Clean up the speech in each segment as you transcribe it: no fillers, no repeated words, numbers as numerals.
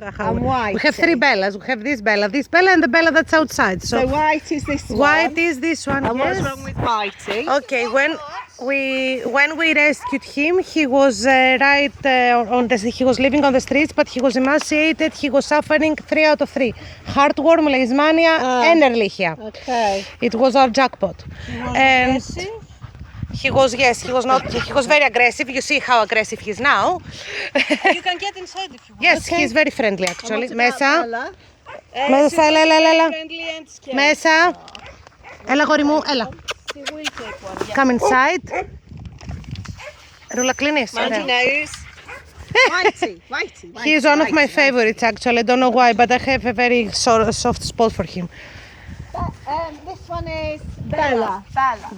And white. We have three Bellas. We have this Bella, and the Bella that's outside. So white is this one. White is this one. And yes. what's wrong with Whitey? Okay, when we rescued him, he was he was living on the streets, but he was emaciated. He was suffering 3 out of 3: heartworm, leishmania, and ehrlichia. Okay. It was our jackpot. And Aggressive? he was very aggressive. You see how aggressive he is now. You can get inside if you want. Yes, he is very friendly actually. And what Μέσα. about Bella? Μέσα, έλα. Friendly and scared. Μέσα. Έλα, γόρι μου, έλα. She will take one. Yeah. Come inside. Ρούλα, κλείνεις. Mandy Ωραία. knows. Whitey. He is one of my favorites actually. I don't know why, but I have a very soft spot for him. This one is Bella.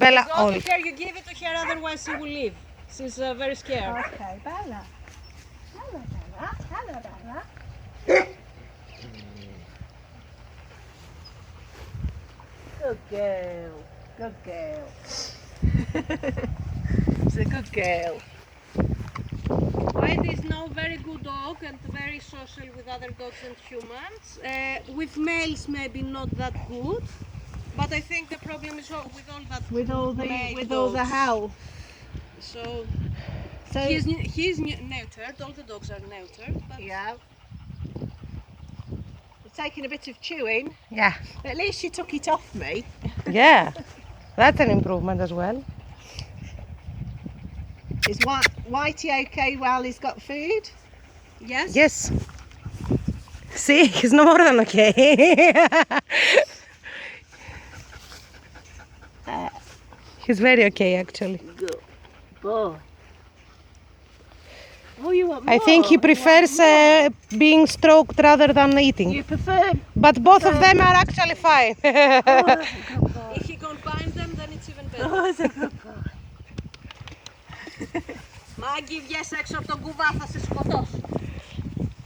Bella, Go all. to her, you give it to her, otherwise she will leave. She's very scared. Okay, Bella. Hello, Bella. Good girl. She's a good girl. White is now very good dog and very social with other dogs and humans. With males maybe not that good, but I think the problem is with all that male With all the dogs. health. So So he's neutered. All the dogs are neutered. But yeah. It's taking a bit of chewing. Yeah, At least she took it off me. yeah. That's an improvement as well. Is Whitey okay while he's got food? yes. Yes. See, he's no more than okay. He's very okay actually. Good boy. Oh, you want more? I think he prefers being stroked rather than eating. You prefer? But both of them are actually fine. If you can bind them, then it's even better. Oh, it's a good boy. Μάγκη, βγες έξω από τον κουβά, θα σε σκοτώσω.